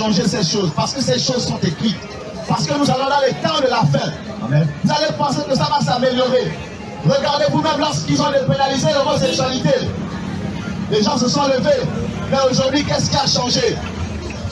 changer ces choses, parce que ces choses sont écrites. Parce que nous allons dans les temps de la fin. Amen. Vous allez penser que ça va s'améliorer. Regardez vous-même lorsqu'ils ont dépénalisé l'homosexualité. Les gens se sont levés. Mais aujourd'hui, qu'est-ce qui a changé?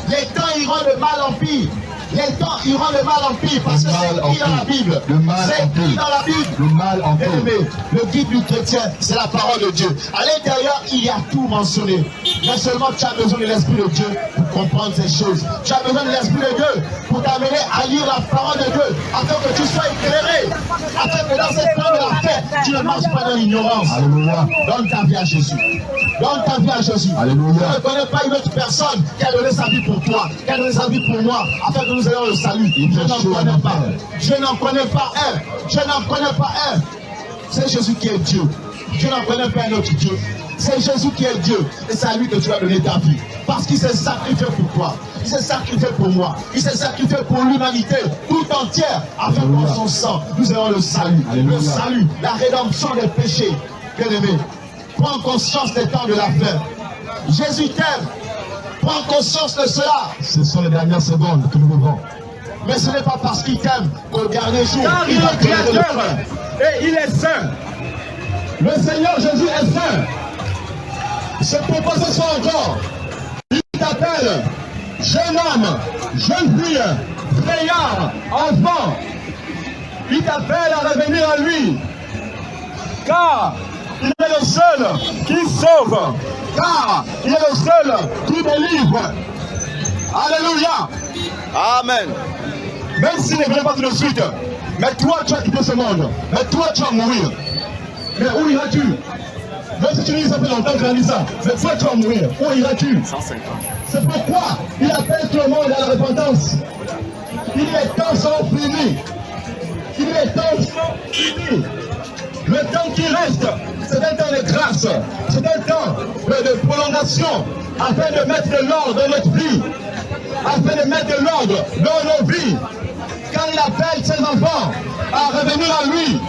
Les temps iront de mal en pire. Les temps iront de mal en pire parce que c'est écrit dans la Bible. C'est écrit dans la Bible. Le mal en pire. Le guide du chrétien, c'est la parole de Dieu. À l'intérieur, il y a tout mentionné. Mais seulement tu as besoin de l'Esprit de Dieu pour comprendre ces choses. Tu as besoin de l'Esprit de Dieu pour t'amener à lire la parole de Dieu, afin que tu sois éclairé, afin que dans cette temps de la fête, tu ne marches pas dans l'ignorance. Alléluia. Donne ta vie à Jésus. Donne ta vie à Jésus. Alléluia. Je ne connais pas une autre personne qui a donné sa vie pour toi, qui a donné sa vie pour moi, afin que nous ayons le salut. Je n'en connais pas. Je n'en connais pas un. Je n'en connais pas un. C'est Jésus qui est Dieu. Je n'en connais pas un autre Dieu. C'est Jésus qui est Dieu. Et c'est à lui que tu as donné ta vie. Parce qu'il s'est sacrifié pour toi. Il s'est sacrifié pour moi. Il s'est sacrifié pour l'humanité tout entière. Afin que dans son sang, nous ayons le salut. Alléluia. Le salut, la rédemption des péchés. Bien-aimé, prends conscience des temps de la fin. Jésus t'aime. Prends conscience de cela. Ce sont les dernières secondes que nous vivons. Mais ce n'est pas parce qu'il t'aime qu'au dernier jour, car il est créateur et il est saint. Le Seigneur Jésus est saint. C'est pourquoi ce soir encore, il t'appelle jeune homme, jeune fille, vieillard, enfant. Il t'appelle à revenir à lui. Car il est le seul qui sauve. Car il est le seul qui délivre. Alléluia. Amen. Même s'il ne vient pas tout de suite, mais toi tu as quitté ce monde, mais toi tu vas mourir. Mais où iras-tu? Même si tu dis ça fait longtemps que tu as dit ça, mais toi tu vas mourir. Où iras-tu? 150. C'est pourquoi il appelle tout le monde à la repentance. Il est temps sont finis. Il est temps sont finis. Le temps qui reste, c'est un temps de grâce, c'est un temps de prolongation, afin de mettre de l'ordre dans notre vie, afin de mettre de l'ordre dans nos vies. Quand il appelle ses enfants à revenir à lui,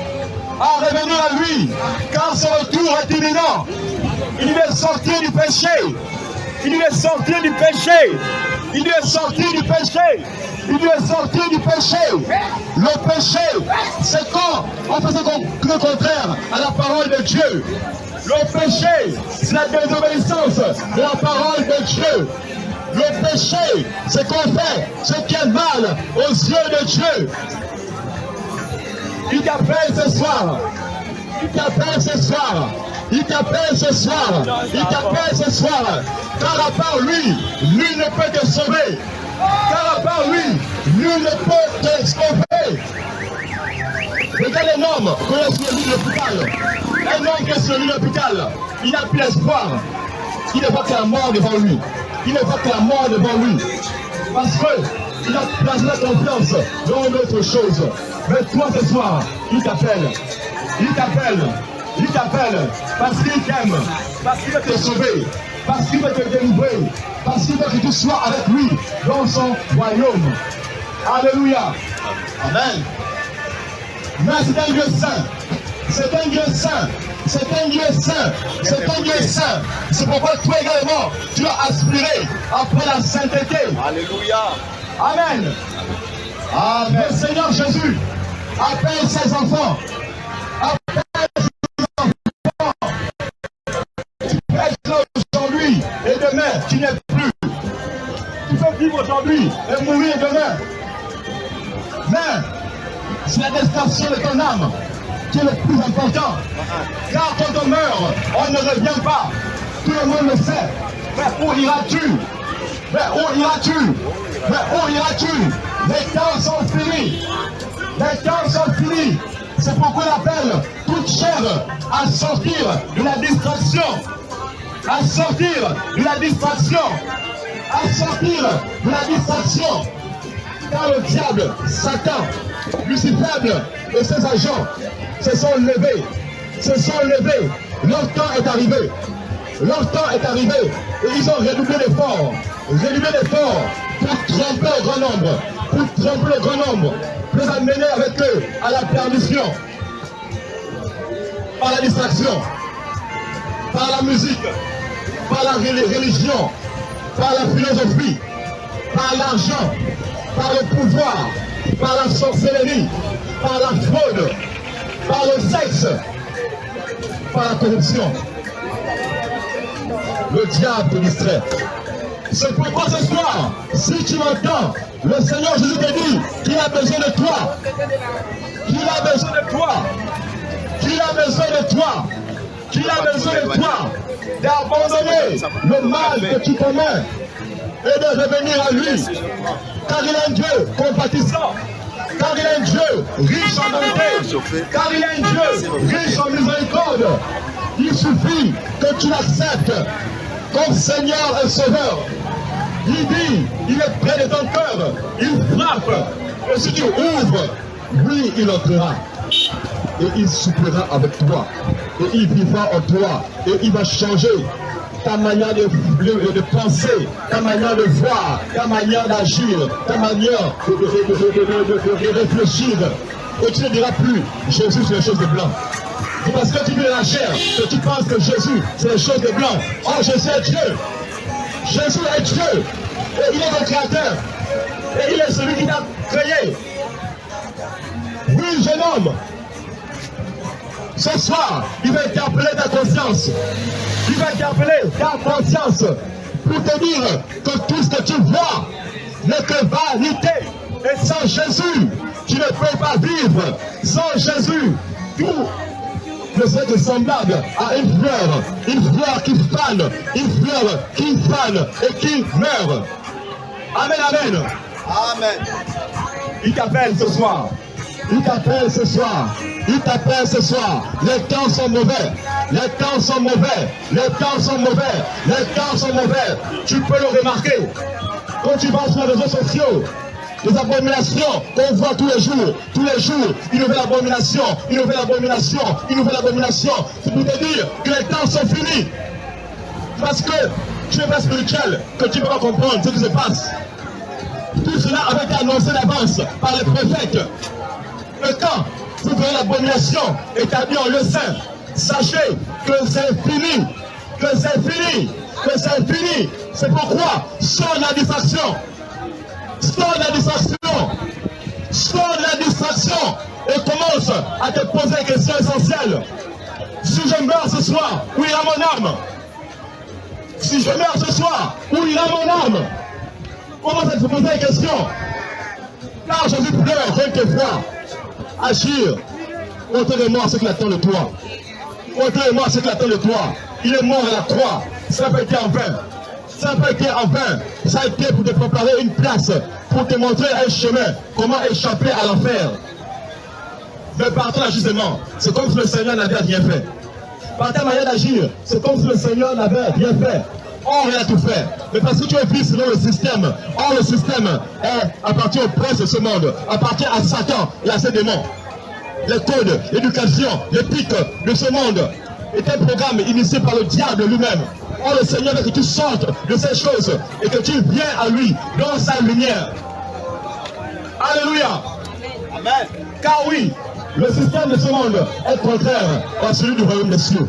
quand son retour est imminent, il veut sortir du péché, il veut sortir du péché, il veut sortir du péché. Il veut sortir du péché. Le péché, c'est quand on fait le contraire à la parole de Dieu. Le péché, c'est la désobéissance de la parole de Dieu. Le péché, c'est qu'on fait ce qui est mal aux yeux de Dieu. Il t'appelle ce soir. Il t'appelle ce soir. Il t'appelle ce soir. Il t'appelle ce soir. Car à part lui, nul ne peut te sauver. Car à part lui, nul ne peut te sauver. Regarde un homme qui est sur le lit de l'hôpital. Un homme qui est sur le lit de l'hôpital. Il n'a plus espoir. Il ne voit que la mort devant lui. Il ne voit que la mort devant lui. Parce qu'il a placé la confiance dans une autre chose. Mais toi ce soir, il t'appelle. Il t'appelle. Il t'appelle parce qu'il t'aime. Parce qu'il veut te sauver. Parce qu'il veut te délivrer. Parce qu'il veut que tu sois avec lui dans son royaume. Alléluia. Amen. Mais c'est un Dieu saint. C'est un Dieu saint. C'est un Dieu saint. C'est un Dieu saint. C'est pourquoi toi également, tu dois aspirer après la sainteté. Alléluia. Amen. Amen. Le Seigneur Jésus appelle ses enfants. Appelle ses enfants. Tu peux être aujourd'hui et demain, tu n'es plus. Tu peux vivre aujourd'hui et mourir demain. Mais c'est la destination de ton âme qui est le plus important. Car quand on meurt, on ne revient pas. Tout le monde le sait. Mais où iras-tu? Mais où iras-tu? Mais où iras-tu? Les temps sont finis. Les temps sont finis. C'est pourquoi on appelle toute chair à sortir de la distraction. À sortir de la distraction. À sortir de la distraction. Car le diable, Satan, Lucifer et ses agents se sont levés. Se sont levés. Leur temps est arrivé. Leur temps est arrivé. Et ils ont redoublé d'efforts. Redoublé d'efforts pour tromper le grand nombre. Pour tromper le grand nombre. Pour les amener avec eux à la perdition. Par la distraction. Par la musique. Par la religion. Par la philosophie. Par l'argent, par le pouvoir, par la sorcellerie, par la fraude, par le sexe, par la corruption. Le diable te distrait. C'est pourquoi ce soir, si tu m'entends, le Seigneur Jésus te dit qu'il a besoin de toi. Qu'il a besoin de toi. Qu'il a besoin de toi. Qu'il a besoin de toi. D'abandonner le mal que tu commets et de revenir à lui. Car il est un Dieu compatissant. Car il est un Dieu riche en bonté. Car il est un Dieu riche en miséricorde. Il suffit que tu l'acceptes comme Seigneur et Sauveur. Il dit, il est près de ton cœur, il frappe. Et si tu ouvres, lui, il entrera. Et il soupira avec toi. Et il vivra en toi. Et il va changer ta manière de penser, ta manière de voir, ta manière d'agir, ta manière de réfléchir. Et tu ne diras plus, Jésus, c'est les choses de blanc. C'est parce que tu vis la chair que tu penses que Jésus, c'est les choses de blanc. Oh, Jésus est Dieu. Jésus est Dieu. Et il est le Créateur. Et il est celui qui t'a créé. Oui, jeune homme. Ce soir, il va interpeller ta conscience. Il va interpeller ta conscience pour te dire que tout ce que tu vois n'est que vanité. Et sans Jésus, tu ne peux pas vivre. Sans Jésus, tout ne serait que semblable à une fleur qui fane, une fleur qui fane et qui meurt. Amen, amen. Amen. Il t'appelle ce soir. Il t'appelle ce soir. Il t'appelle ce soir. Les temps sont mauvais. Les temps sont mauvais. Les temps sont mauvais. Les temps sont mauvais. Tu peux le remarquer. Quand tu vas sur les réseaux sociaux, les abominations qu'on voit tous les jours, une nouvelle abomination, une nouvelle abomination, une nouvelle abomination. C'est pour te dire que les temps sont finis. Parce que tu n'es pas spirituel, que tu ne peux pas comprendre ce qui se passe. Tout cela avait été annoncé d'avance par les prophètes. Et quand vous verrez l'abomination établie en lieu saint, sachez que c'est fini, que c'est fini, que c'est fini. C'est pourquoi sors la distraction. Sors la distraction. Sors la distraction et commence à te poser des questions essentielles. Si je meurs ce soir, où ira mon âme? Si je meurs ce soir, où ira mon âme? Commence à te poser des questions. Car Jésus pleure, quelquefois. Agir contre les morts, ce qu'il attend de toi. Contre les morts, ce qu'il attend de toi. Il est mort à la croix. Ça n'a pas été en vain. Ça n'a pas été en vain. Ça a été pour te préparer une place, pour te montrer un chemin, comment échapper à l'enfer. Mais par ton agissement, c'est comme si le Seigneur n'avait rien fait. Par ta manière d'agir, c'est comme si le Seigneur n'avait rien fait. Or, il a tout fait. Mais parce que tu es fils selon le système. Or, le système appartient au prince de ce monde, appartient à Satan et à ses démons. Les codes, l'éducation, l'éthique de ce monde est un programme initié par le diable lui-même. Or, le Seigneur veut que tu sortes de ces choses et que tu viens à lui dans sa lumière. Alléluia. Amen. Car oui, le système de ce monde est contraire à celui du royaume des cieux.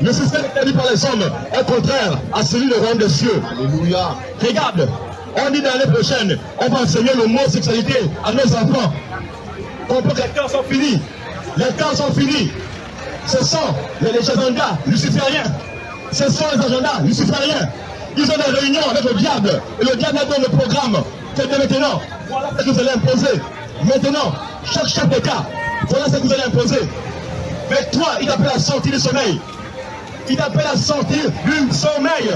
Le système établi par les hommes est contraire à celui du royaume des cieux. Alléluia. Regarde, on dit dans l'année prochaine, on va enseigner l'homosexualité à nos enfants. Comprends que les temps sont finis. Les temps sont finis. Ce sont les agendas lucifériens. Ce sont les agendas lucifériens. Ils ont des réunions avec le diable. Et le diable a donné le programme. C'est que maintenant, voilà ce que vous allez imposer. Maintenant, chaque chef d'État, voilà ce que vous allez imposer. Mais toi, il t'appelle à sortir du sommeil. Il t'appelle à sortir du sommeil.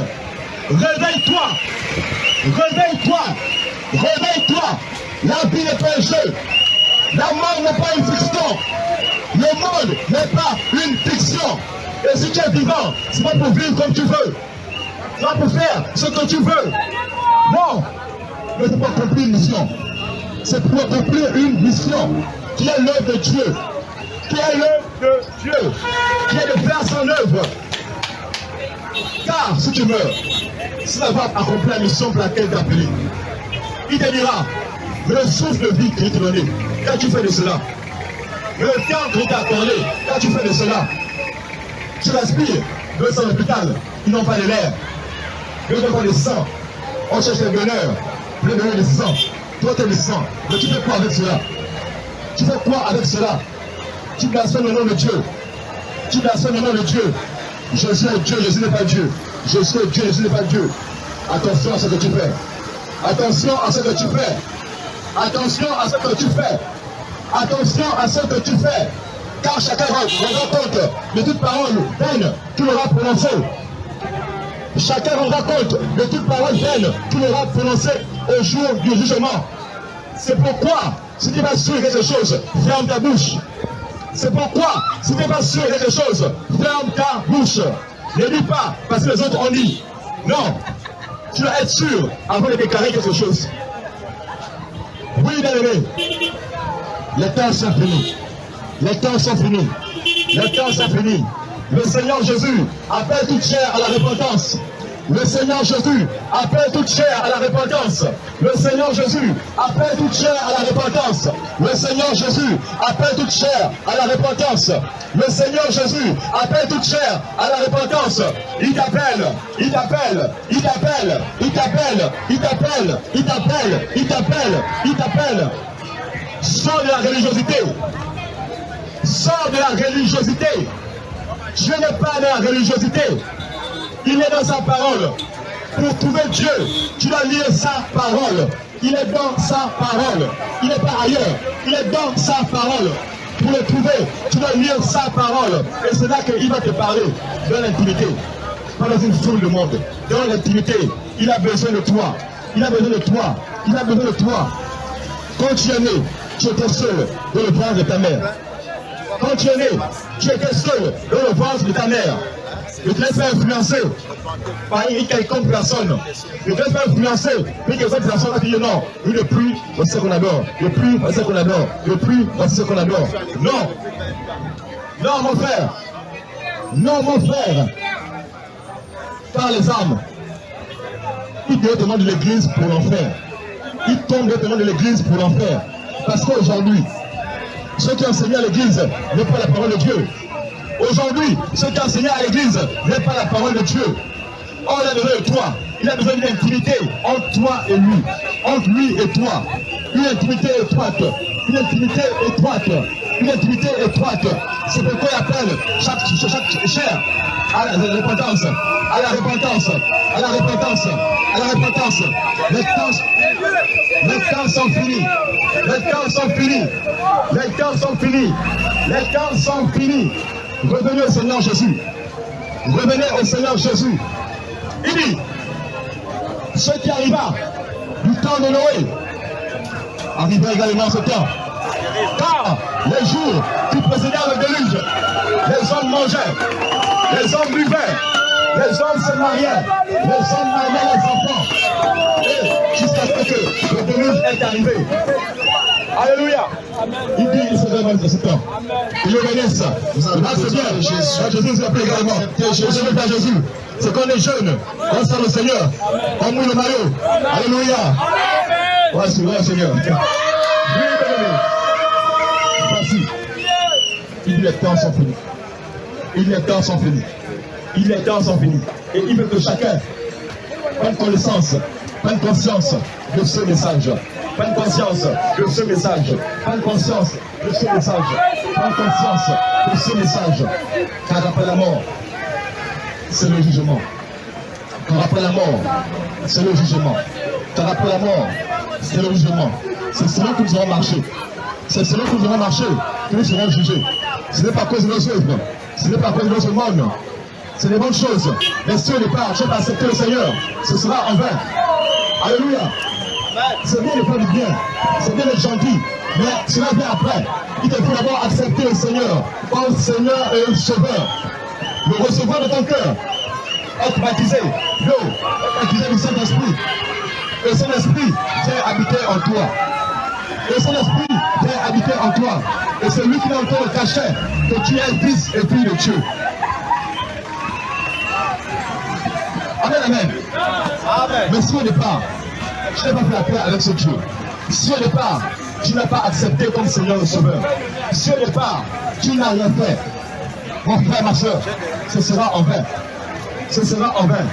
Réveille-toi. Réveille-toi. Réveille-toi. La vie n'est pas un jeu. La mort n'est pas une fiction. Le monde n'est pas une fiction. Et si tu es vivant, c'est pas pour vivre comme tu veux. C'est pas pour faire ce que tu veux. Non. Mais c'est pour accomplir une mission. C'est pour accomplir une mission qui est l'œuvre de Dieu. Qui est l'œuvre de Dieu. Qui est de faire son œuvre. Car si tu meurs, cela va accomplir la mission pour laquelle tu es appelé. Il te dira, mais le souffle de vie que je t'ai donné, quand tu fais de cela, mais le temps que je t'ai accordé, quand tu fais de cela, tu l'aspires, eux sont l'hôpital, ils n'ont pas de l'air, eux n'ont pas de sang, on cherche le bonheur, Tu es devenu médisant. Toi, tu es médisant. Mais tu fais quoi avec cela? Tu fais quoi avec cela? Tu blasphèmes le nom de Dieu. Tu blasphèmes le nom de Dieu. Jésus est Dieu, Jésus n'est pas Dieu. Jésus est Dieu, Jésus n'est pas Dieu. Attention à ce que tu fais. Attention à ce que tu fais. Attention à ce que tu fais. Attention à ce que tu fais. Car chacun rendra compte de toute parole vaine qu'il aura prononcée. Chacun rendra compte de toute parole vaine qu'il aura prononcée au jour du jugement. C'est pourquoi, si tu vas sur quelque chose, ferme ta bouche. C'est pourquoi, si tu vas sur quelque chose, ferme ta bouche. Ne dis pas, parce que les autres ont dit. Non, tu dois être sûr avant de déclarer quelque chose. Oui, bien aimé, les temps sont finis. Les temps sont finis. Les temps sont finis. Le Seigneur Jésus appelle toute chair à la repentance. Le Seigneur Jésus appelle toute chair à la repentance. Le Seigneur Jésus appelle toute chair à la repentance. Le Seigneur Jésus appelle toute chair à la repentance. Le Seigneur Jésus appelle toute chair à la repentance. Il t'appelle, il t'appelle, il t'appelle, il t'appelle, il t'appelle, il t'appelle, il t'appelle, il t'appelle. Sors de la religiosité. Sors de la religiosité. Dieu n'est pas dans la religiosité. Il est dans sa parole. Pour trouver Dieu, tu dois lire sa parole. Il est dans sa parole. Il n'est pas ailleurs. Il est dans sa parole. Pour le trouver, tu dois lire sa parole. Et c'est là qu'il va te parler. Dans l'intimité. Pas dans une foule de monde. Dans l'intimité. Il a besoin de toi. Il a besoin de toi. Il a besoin de toi. Quand tu es né, tu étais seul dans le ventre de ta mère. Quand tu es né, tu étais seul dans le ventre de ta mère. Ne te laisse pas influencer par une quelconque personne. Ne te laisse pas influencer par quelconque personne qui dit non, il ne plus, voici ce qu'on adore. Il ne plus, voici ce qu'on adore. Il ne plus, voici ce qu'on adore. Non. Non, mon frère. Non, mon frère. Car les âmes, ils demandent de l'église pour l'enfer. Ils tombent directement de l'église pour l'enfer. Parce qu'aujourd'hui, ceux qui enseignent à l'église n'est pas la parole de Dieu. Aujourd'hui, ceux qui enseignent à l'église n'est pas la parole de Dieu. Oh, il a besoin de toi. Il a besoin d'une intimité entre toi et lui. Entre lui et toi. Une intimité étroite. Une intimité étroite. Une intimité étroite. C'est pourquoi il appelle chaque chair à la repentance. À la repentance. À la repentance. À la repentance. Les temps sont finis. Les temps sont finis. Les temps sont finis. Les temps sont finis. Revenez au Seigneur Jésus. Revenez au Seigneur Jésus. Il dit, ce qui arriva du temps de Noé arriva également ce temps. Car les jours qui précédaient le déluge, les hommes mangeaient, les hommes buvaient, les hommes se mariaient, les hommes mariaient les enfants. Et jusqu'à ce que le déluge est arrivé. Alléluia. Il dit, il se révèle de ce temps. Il le bénisse. Là, c'est bien. Jésus nous appelle également. Jésus n'est pas Jésus. C'est qu'on est jeune. On sert le Seigneur. On mouille le maillot. Alléluia. Ouais, c'est vrai, Seigneur. Oui, bien-aimé. Voici. Il dit, les temps sont finis. Il dit, les temps sont finis. Il dit, les temps sont finis. Et il veut que chacun prenne connaissance, prenne conscience de ce message. Prends conscience de ce message. Prends conscience de ce message. Prends conscience de ce message. Car après la mort, c'est le jugement. Car après la mort, c'est le jugement. Car après la mort, c'est le jugement. C'est selon que nous aurons marché. C'est selon que nous aurons marché que nous serons jugés. Ce n'est pas à cause de nos œuvres. Ce n'est pas à cause de notre monde. C'est des bonnes choses. Mais si au départ, tu as accepté le Seigneur, ce sera en vain. Alléluia. C'est bien de faire du bien, c'est bien d'être gentil, mais cela vient après. Il te faut d'abord accepter le Seigneur comme Seigneur et le Sauveur. Le recevoir de ton cœur, être baptisé, être baptisé du Saint-Esprit. Le Saint-Esprit vient habiter en toi. Le Saint-Esprit vient habiter en toi. Et c'est lui qui est encore le cachet que tu es fils et fille de Dieu. Amen, amen. Amen. Mais si au départ, tu n'as pas fait la paix avec ce Dieu. Si au départ, tu n'as pas accepté comme Seigneur et Sauveur. Si au départ, tu n'as rien fait, mon frère, ma soeur, ce sera en vain. Ce sera en vain.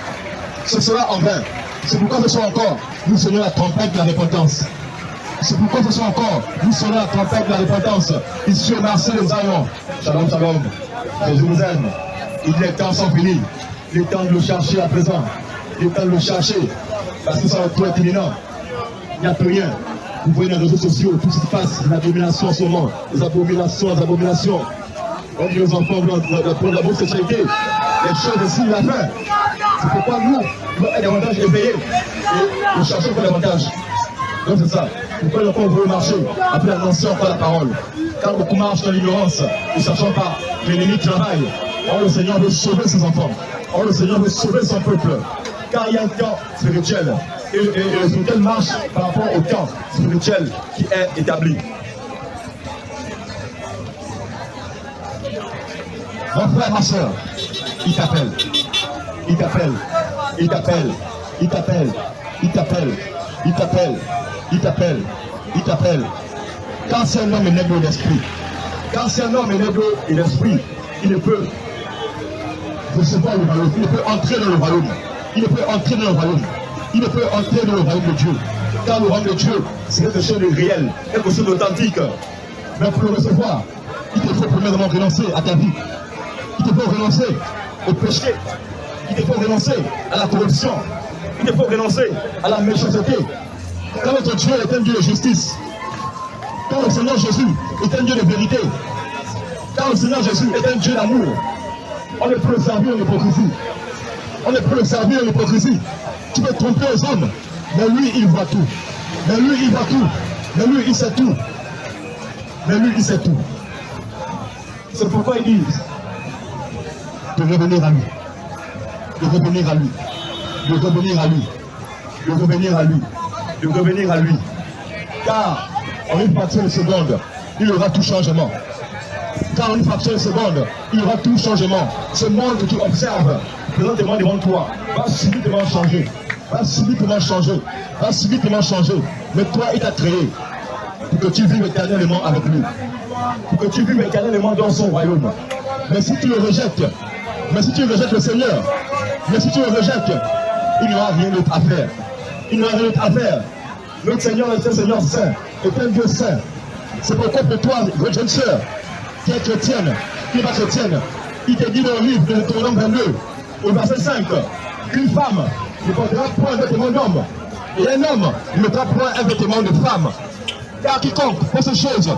Ce sera en vain. C'est pourquoi ce soir encore, nous sonnons la trompette de la repentance. C'est pourquoi ce soir encore, nous sonnons la trompette de la repentance. Ici au Marseille de Zion. Shalom, shalom. Jésus vous aime. Les temps sont finis. Il est temps de le chercher à présent. Il est temps de le chercher. Parce que ça va tout être imminent. Il n'y a plus rien. Vous voyez dans les réseaux sociaux, tout ce qui passe, l'abomination en ce moment. Les abominations, les abominations. On dit aux enfants pour la homosexualité. Les choses ici, la fin. C'est pourquoi nous devons être davantage éveillés. Et nous cherchons pas davantage. Donc c'est ça. Pourquoi le pauvre veut marcher après annoncer encore la parole? Quand beaucoup marchent dans l'ignorance, nous ne cherchons pas. L'ennemi travaille. Or le Seigneur veut sauver ses enfants. Or le Seigneur veut sauver son peuple. Car il y a un temps spirituel. Et le spirituel marche par rapport au temps spirituel qui est établi. Mon frère, ma soeur, il t'appelle. Il t'appelle. Il t'appelle. Il t'appelle. Il t'appelle. Il t'appelle. Il t'appelle. Il t'appelle. Quand c'est un homme nègre d'esprit, quand c'est un homme nègre d'esprit, il ne peut recevoir le royaume. Il ne peut entrer dans le royaume. Il ne peut entrer dans le royaume. Il ne peut entrer dans le royaume de Dieu. Car le royaume de Dieu, c'est quelque chose de réel, quelque chose d'authentique. Mais pour le recevoir, il te faut premièrement renoncer à ta vie. Il te faut renoncer au péché. Il te faut renoncer à la corruption. Il te faut renoncer à la méchanceté. Car notre Dieu est un Dieu de justice. Car le Seigneur Jésus est un Dieu de vérité. Car le Seigneur Jésus est un Dieu d'amour. On ne peut le servir en hypocrisie. On ne peut le servir en hypocrisie. Tu peux tromper aux hommes, mais lui il voit tout. Mais lui il voit tout. Mais lui il sait tout. Mais lui il sait tout. C'est pourquoi il dit de revenir à lui. De revenir à lui. De revenir à lui. De revenir à lui. De revenir à lui. Car en une fraction de seconde, il y aura tout changement. Car en une fraction de seconde, il y aura tout changement. Ce monde que tu observes présentement devant toi va subitement changer. Va subitement changer. Va subitement changer. Mais toi, il t'a créé pour que tu vives éternellement avec lui. Pour que tu vives éternellement dans son royaume. Mais si tu le rejettes, le Seigneur, mais si tu le rejettes, il n'y aura rien d'autre à faire. Il n'y aura rien d'autre à faire. Notre Seigneur est un Seigneur saint, est un Dieu saint. C'est pourquoi pour toi, jeune sœur, qui est chrétienne, qui n'est pas chrétienne, il te dit dans le livre de Deutéronome 22, au verset 5, qu'une femme ne portera point un vêtement d'homme, et un homme ne mettra point un vêtement de femme. Car quiconque fait ces choses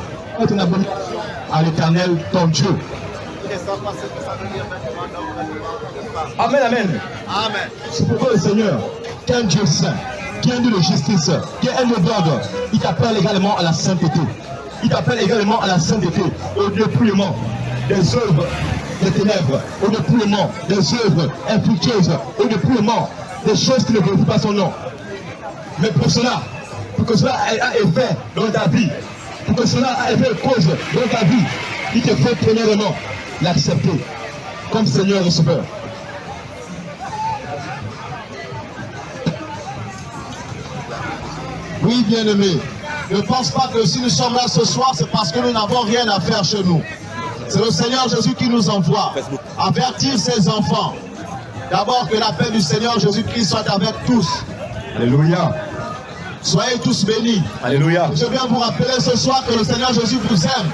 est un abominable à l'Éternel, ton Dieu. Amen, amen. Amen. C'est pourquoi le Seigneur, qui est un Dieu saint, qui est un Dieu de justice, qui est un Dieu d'ordre, il t'appelle également à la sainteté. Il t'appelle également à la sainteté, au dépouillement des œuvres des ténèbres, au dépouillement des œuvres infructueuses, au dépouillement des choses qui ne glorifient pas son nom. Mais pour que cela ait effet dans ta vie, pour que cela ait effet cause dans ta vie, il te faut premièrement l'accepter comme Seigneur et Sauveur. Oui, bien-aimés, ne pense pas que si nous sommes là ce soir, c'est parce que nous n'avons rien à faire chez nous. C'est le Seigneur Jésus qui nous envoie avertir ses enfants. D'abord que la paix du Seigneur Jésus-Christ soit avec tous. Alléluia. Soyez tous bénis. Alléluia. Je viens vous rappeler ce soir que le Seigneur Jésus vous aime.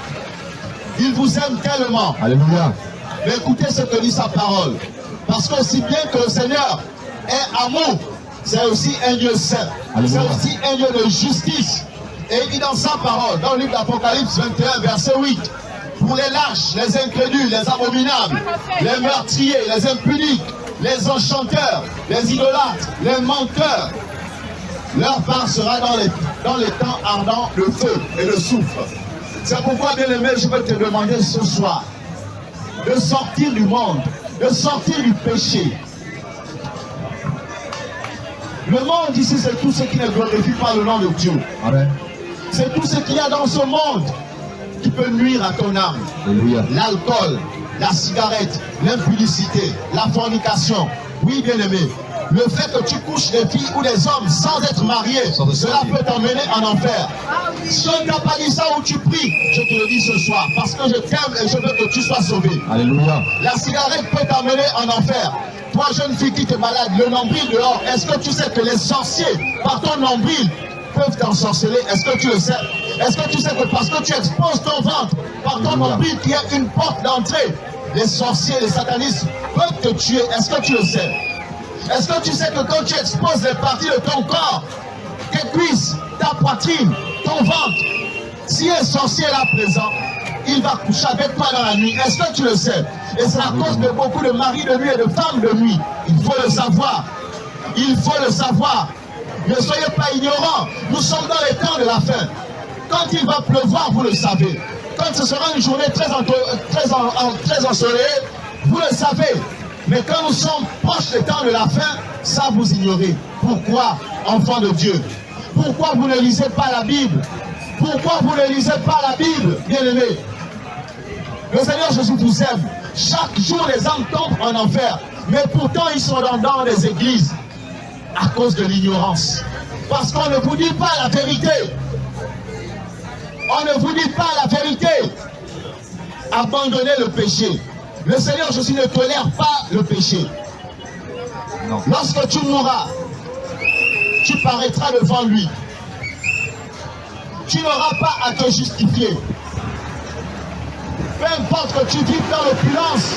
Il vous aime tellement. Alléluia. Mais écoutez ce que dit sa parole. Parce qu'aussi bien que le Seigneur est amour, c'est aussi un Dieu saint. C'est aussi un Dieu de justice. Et il dit dans sa parole, dans le livre d'Apocalypse 21, verset 8, pour les lâches, les incrédules, les abominables, les meurtriers, les impudiques, les enchanteurs, les idolâtres, les menteurs, leur part sera dans les temps ardents le feu et le soufre. C'est pourquoi, bien aimé, je veux te demander ce soir de sortir du monde, de sortir du péché. Le monde ici, c'est tout ce qui ne glorifie pas le nom de Dieu. Amen. C'est tout ce qu'il y a dans ce monde qui peut nuire à ton âme. L'alcool, la cigarette, l'impudicité, la fornication. Oui, bien-aimé, Le fait que tu couches des filles ou des hommes sans être marié, cela peut t'emmener en enfer. Si on t'a pas dit ça où tu pries, je te le dis ce soir, parce que je t'aime et je veux que tu sois sauvé. Alléluia. La cigarette peut t'emmener en enfer. Toi, jeune fille qui te malade, le nombril dehors, est-ce que tu sais que les sorciers, par ton nombril, peuvent t'ensorceler? Est-ce que tu le sais? Est-ce que tu sais que parce que tu exposes ton ventre par ton nombril qui est une porte d'entrée, les sorciers, les satanistes peuvent te tuer? Est-ce que tu le sais? Est-ce que tu sais que quand tu exposes les parties de ton corps, tes cuisses, ta poitrine, ton ventre, si un sorcier est là présent, il va coucher avec toi dans la nuit? Est-ce que tu le sais? Et c'est la cause de beaucoup de maris de nuit et de femmes de nuit. Il faut le savoir. Il faut le savoir. Ne soyez pas ignorants. Nous sommes dans les temps de la fin. Quand il va pleuvoir, vous le savez. Quand ce sera une journée très ensoleillée, vous le savez. Mais quand nous sommes proches des temps de la fin, ça vous ignorez. Pourquoi, enfants de Dieu? Pourquoi vous ne lisez pas la Bible? Pourquoi vous ne lisez pas la Bible, bien-aimés? Le Seigneur Jésus vous aime. Chaque jour, les âmes tombent en enfer. Mais pourtant, ils sont dans les églises à cause de l'ignorance. Parce qu'on ne vous dit pas la vérité. On ne vous dit pas la vérité. Abandonnez le péché. Le Seigneur Jésus ne tolère pas le péché. Non. Lorsque tu mourras, tu paraîtras devant lui. Tu n'auras pas à te justifier. Peu importe que tu vives dans l'opulence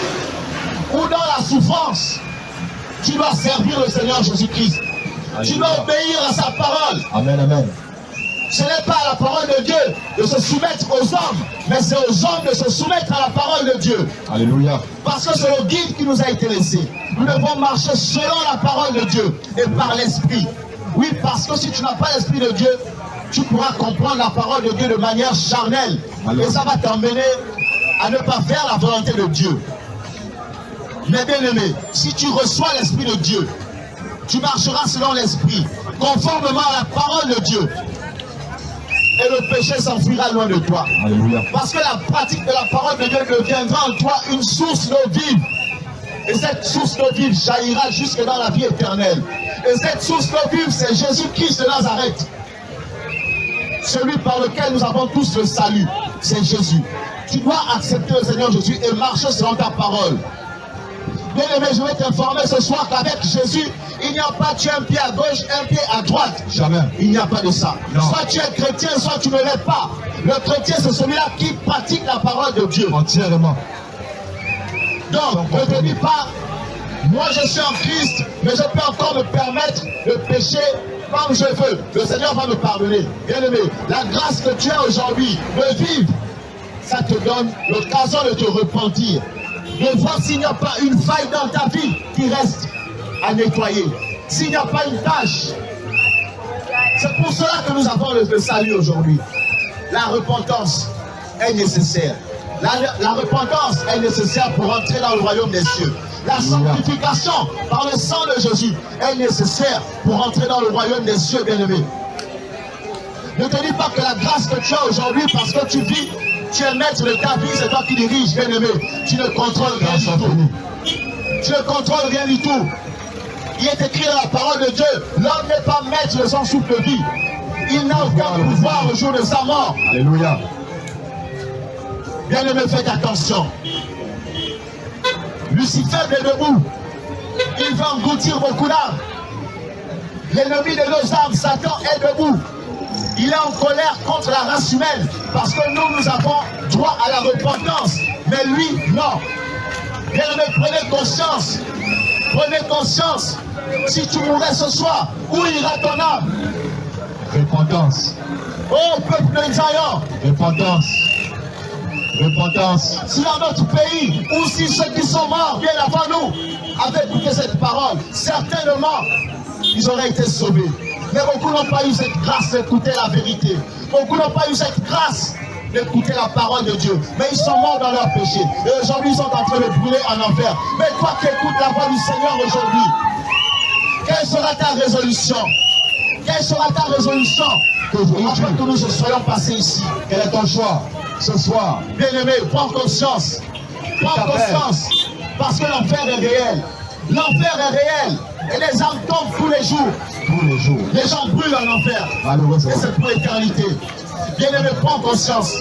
ou dans la souffrance, tu dois servir le Seigneur Jésus-Christ. Tu dois obéir à sa parole. Amen, amen. Ce n'est pas à la parole de Dieu de se soumettre aux hommes, mais c'est aux hommes de se soumettre à la parole de Dieu. Alléluia. Parce que c'est le guide qui nous a été laissé. Nous devons marcher selon la parole de Dieu et par l'Esprit. Oui, parce que si tu n'as pas l'Esprit de Dieu, tu pourras comprendre la parole de Dieu de manière charnelle. Et ça va t'emmener à ne pas faire la volonté de Dieu. Mais bien aimé, si tu reçois l'Esprit de Dieu, tu marcheras selon l'Esprit, conformément à la parole de Dieu. Et le péché s'enfuira loin de toi. Alléluia. Parce que la pratique de la parole de Dieu deviendra en toi une source d'eau vive. Et cette source d'eau vive jaillira jusque dans la vie éternelle. Et cette source d'eau vive, c'est Jésus-Christ de Nazareth. Celui par lequel nous avons tous le salut, c'est Jésus. Tu dois accepter le Seigneur Jésus et marcher selon ta parole. Bien aimé, je vais t'informer ce soir qu'avec Jésus, il n'y a pas tu es un pied à gauche, un pied à droite. Jamais. Il n'y a pas de ça. Non. Soit tu es chrétien, soit tu ne l'es pas. Le chrétien, c'est celui-là qui pratique la parole de Dieu. Entièrement. Donc, ne te dis pas, moi je suis en Christ, mais je peux encore me permettre de pécher comme je veux. Le Seigneur va me pardonner. Bien aimé, la grâce que tu as aujourd'hui de vivre, ça te donne l'occasion de te repentir. De voir s'il n'y a pas une faille dans ta vie qui reste à nettoyer. S'il n'y a pas une tâche. C'est pour cela que nous avons le salut aujourd'hui. La repentance est nécessaire. La repentance est nécessaire pour entrer dans le royaume des cieux. La sanctification par le sang de Jésus est nécessaire pour entrer dans le royaume des cieux, bien-aimé. Ne te dis pas que la grâce que tu as aujourd'hui, parce que tu vis, tu es maître de ta vie, c'est toi qui diriges, bien-aimé. Tu ne contrôles rien du tout. Tu ne contrôles rien du tout. Il est écrit dans la parole de Dieu, l'homme n'est pas maître de son souffle de vie. Il n'a aucun pouvoir au jour de sa mort. Alléluia. Bien-aimé, faites attention. Lucifer est debout. Il va engloutir beaucoup d'âmes. L'ennemi de nos âmes, Satan, est debout. Il est en colère contre la race humaine parce que nous avons droit à la repentance. Mais lui, non. Bien-aimé, prenez conscience. Prenez conscience. Si tu mourrais ce soir, où ira ton âme? Repentance. Oh, peuple de Zion. Repentance. Repentance. Si dans notre pays, ou si ceux qui sont morts bien avant nous avaient écouté cette parole, certainement, ils auraient été sauvés. Mais beaucoup n'ont pas eu cette grâce d'écouter la vérité. Beaucoup n'ont pas eu cette grâce d'écouter la parole de Dieu. Mais ils sont morts dans leur péché. Et aujourd'hui, ils sont en train de brûler en enfer. Mais toi qui écoutes la voix du Seigneur aujourd'hui, quelle sera ta résolution? Quelle sera ta résolution? Afin que nous soyons passés ici. Quel est ton choix ce soir? Bien-aimé, prends conscience. Prends conscience. Parce que l'enfer est réel. L'enfer est réel. Et les âmes tombent tous les jours. Tous les jours. Les gens brûlent en enfer. Malheureusement. Et c'est pour l'éternité. Bien-aimé, prends conscience.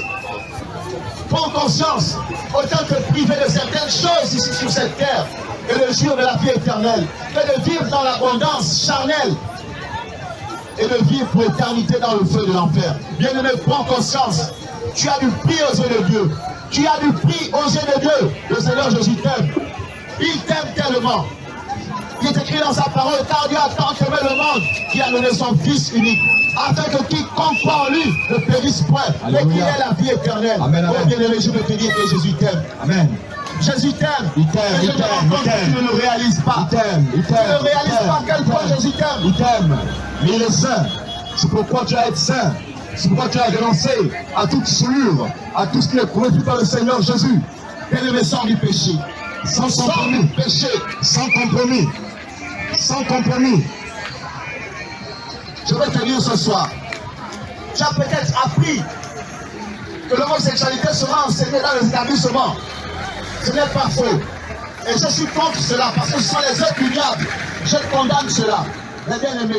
Prends conscience. Autant que privé de certaines choses ici sur cette terre. Et le jour de la vie éternelle. Que de vivre dans l'abondance charnelle. Et de vivre pour l'éternité dans le feu de l'enfer. Bien-aimé, prends conscience. Tu as du prix aux yeux de Dieu. Tu as du prix aux yeux de Dieu. Le Seigneur Jésus t'aime. Il t'aime tellement. Il est écrit dans sa parole, car Dieu a tant aimé le monde qu'il a donné son Fils unique, afin que quiconque croit en lui ne périsse point, mais qu'il ait la vie éternelle. Amen, amen. Oh bien-aimé, je veux te dire que Jésus t'aime. Amen. Jésus t'aime. Il t'aime, Et il je me t'aime, rends compte il que tu t'aime. ne le réalises pas. Il t'aime, il Tu t'aime. ne réalises pas à quel point Jésus t'aime. Il t'aime, mais il est saint. C'est pourquoi tu dois être saint. C'est pourquoi tu as renoncé à toute souillure, à tout ce qui est produit par le Seigneur Jésus. Bien-aimé, sors du péché. Sans Sors compromis. du péché. Sans compromis. Sans compromis. Je veux te dire ce soir, tu as peut-être appris que l'homosexualité sera enseignée dans les établissements. Ce n'est pas faux. Et je suis contre cela parce que ce sont les œuvres du diable. Je condamne cela. Mais bien aimé,